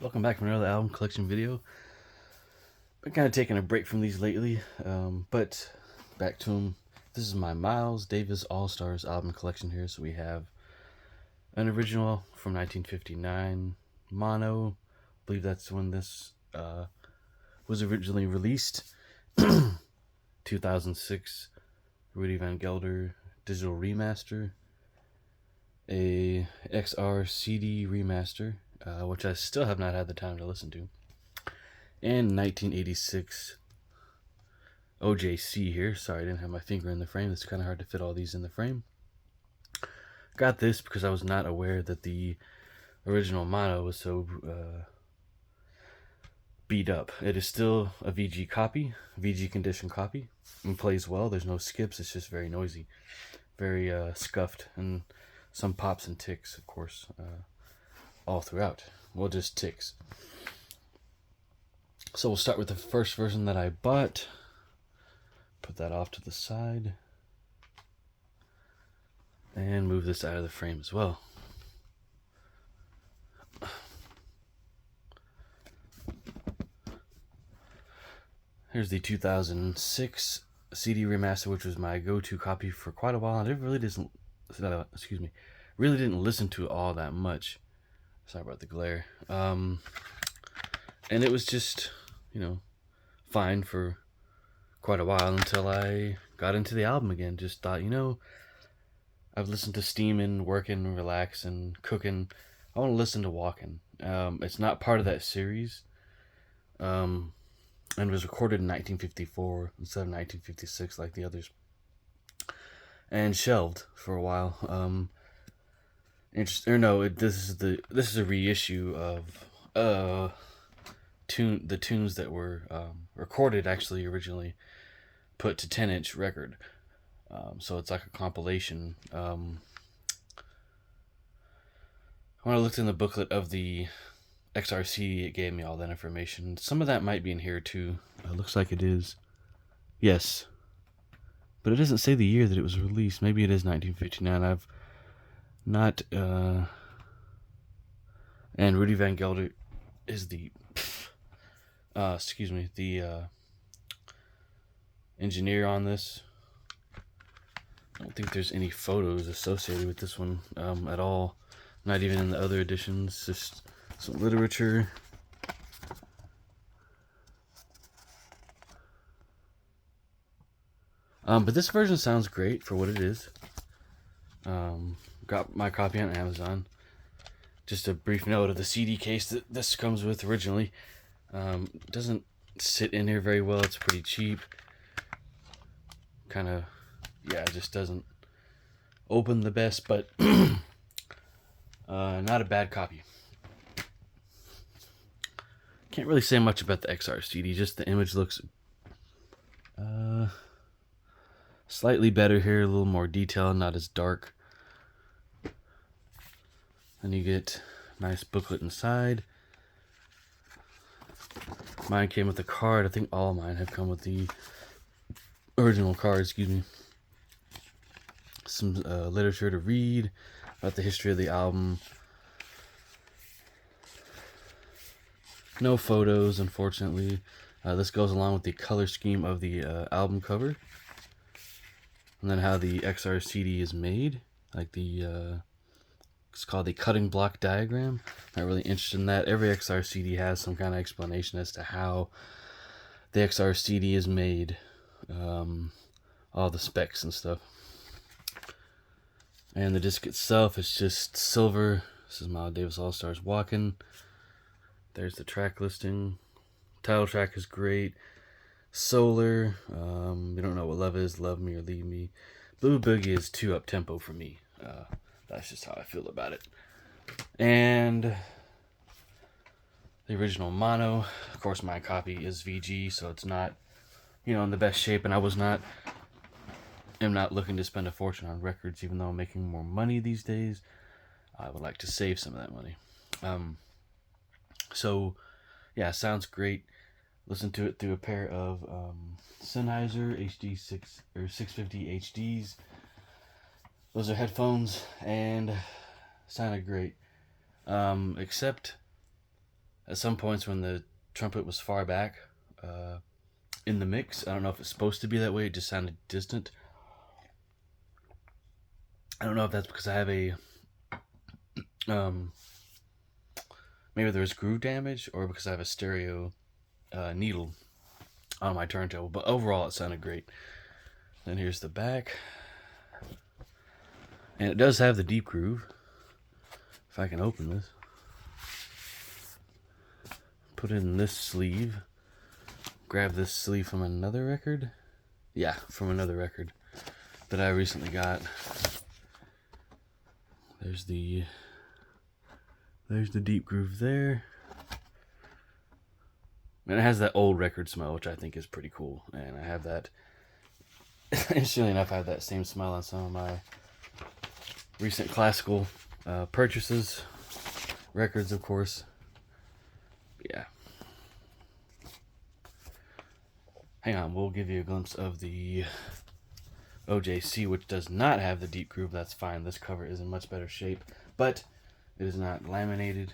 Welcome back from another album collection video. Been kind of taking a break from these lately, but back to them. This is my Miles Davis All-Stars album collection here. So we have an original from 1959, Mono. I believe that's when this was originally released. 2006, Rudy Van Gelder digital remaster, a XR CD remaster, which I still have not had the time to listen to, and 1986 OJC here. Sorry, I didn't have my finger in the frame. It's kind of hard to fit all these in the frame. Got this because I was not aware that the original mono was so beat up. It is still a VG copy, VG condition copy, and plays well. There's no skips. It's just very noisy, very scuffed, and some pops and ticks, of course, all throughout. Well, just ticks. So we'll start with the first version that I bought. Put that off to the side. And move this out of the frame as well. Here's the 2006 CD remaster, which was my go-to copy for quite a while. I really didn't listen to it all that much. Sorry about the glare. And it was just, fine for quite a while until I got into the album again. Just thought, I've listened to steaming, working, relaxing, cooking. I want to listen to Wakin. It's not part of that series. And was recorded in 1954 instead of 1956 like the others, and shelved for a while. This is a reissue of the tunes that were recorded, actually originally put to 10-inch record. So it's like a compilation. When I looked in the booklet of the XRC, it gave me all that information. Some of that might be in here too. Looks like it is. Yes. But it doesn't say the year that it was released. Maybe it is 1959. I've not... And Rudy Van Gelder is the... the engineer on this. I don't think there's any photos associated with this one at all. Not even in the other editions. Just some literature. But this version sounds great for what it is. Got my copy on Amazon. Just a brief note of the CD case that this comes with originally. Doesn't sit in here very well. It's pretty cheap. It just doesn't open the best, but not a bad copy. Can't really say much about the XR CD. Just the image looks slightly better here, a little more detail, not as dark. And you get a nice booklet inside. Mine came with a card. I think all of mine have come with the original card, excuse me. Some literature to read about the history of the album. No photos, unfortunately. This goes along with the color scheme of the album cover. And then how the XR CD is made. Like it's called the cutting block diagram. Not really interested in that. Every XR CD has some kind of explanation as to how the XR CD is made. All the specs and stuff. And the disc itself is just silver. This is Miles Davis All-Stars Walkin. There's the track listing. Title track is great. Solar. You don't know what love is. Love me or leave me. Blue Boogie is too up tempo for me. That's just how I feel about it. And the original mono. Of course, my copy is VG, so it's not, in the best shape. And am not looking to spend a fortune on records, even though I'm making more money these days. I would like to save some of that money. So, yeah, sounds great. Listen to it through a pair of Sennheiser HD 650 HDs. Those are headphones, and sounded great. Except at some points when the trumpet was far back in the mix. I don't know if it's supposed to be that way. It just sounded distant. I don't know if that's because I have a maybe there's groove damage, or because I have a stereo needle on my turntable. But overall, it sounded great. Then here's the back, and it does have the deep groove. If I can open this, put it in this sleeve. Grab this sleeve from another record. Yeah, from another record that I recently got. There's the deep groove there. And it has that old record smell, which I think is pretty cool. And I have that, interestingly enough, I have that same smell on some of my recent classical purchases. Records, of course. Yeah. Hang on, we'll give you a glimpse of the OJC, which does not have the deep groove. That's fine. This cover is in much better shape, but it is not laminated,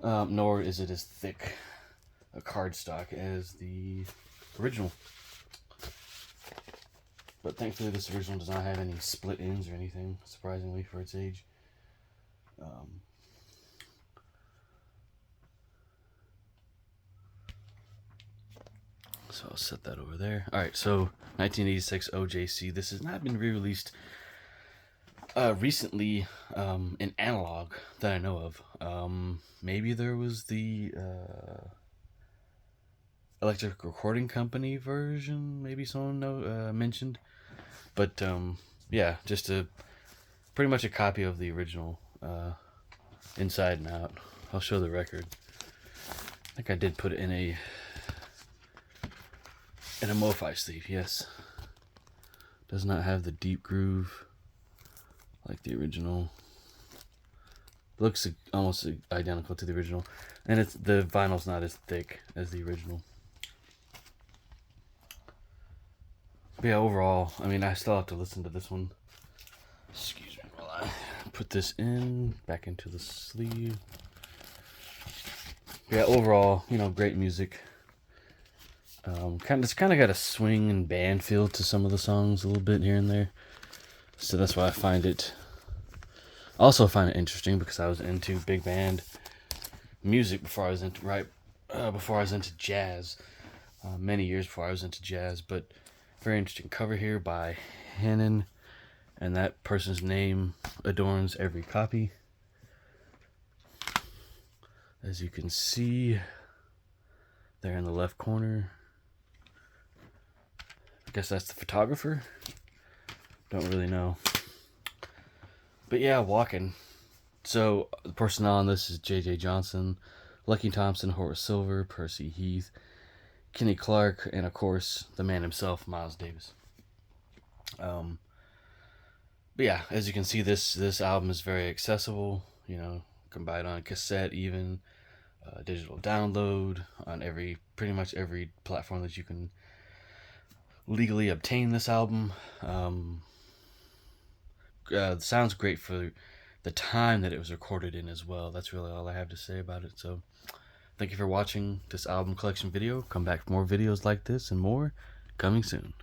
nor is it as thick a cardstock as the original. But thankfully, this original does not have any split ends or anything, surprisingly, for its age. So I'll set that over there. Alright, so 1986 OJC. This has not been re-released recently in analog that I know of. Maybe there was the Electric Recording Company version, maybe someone mentioned. But yeah, just pretty much a copy of the original inside and out. I'll show the record. I think I did put it in a MoFi sleeve, yes. Does not have the deep groove like the original. Looks almost identical to the original, and the vinyl's not as thick as the original. But yeah, overall, I mean, I still have to listen to this one. Excuse me while I put this back into the sleeve. Yeah, overall, great music. It's kind of got a swing and band feel to some of the songs a little bit here and there. So that's why I find it interesting, because I was into big band music before I was into jazz. Many years before I was into jazz, but very interesting cover here by Hannon, and that person's name adorns every copy. As you can see there in the left corner. I guess that's the photographer. Don't really know. But yeah, Wakin. So the personnel on this is J.J. Johnson, Lucky Thompson, Horace Silver, Percy Heath, Kenny Clark, and of course the man himself, Miles Davis. But yeah, as you can see, this album is very accessible. Can buy it on cassette, even digital download on pretty much every platform that you can legally obtain this album. Sounds great for the time that it was recorded in as well. That's really all I have to say about it. So thank you for watching this album collection video. Come back for more videos like this and more coming soon.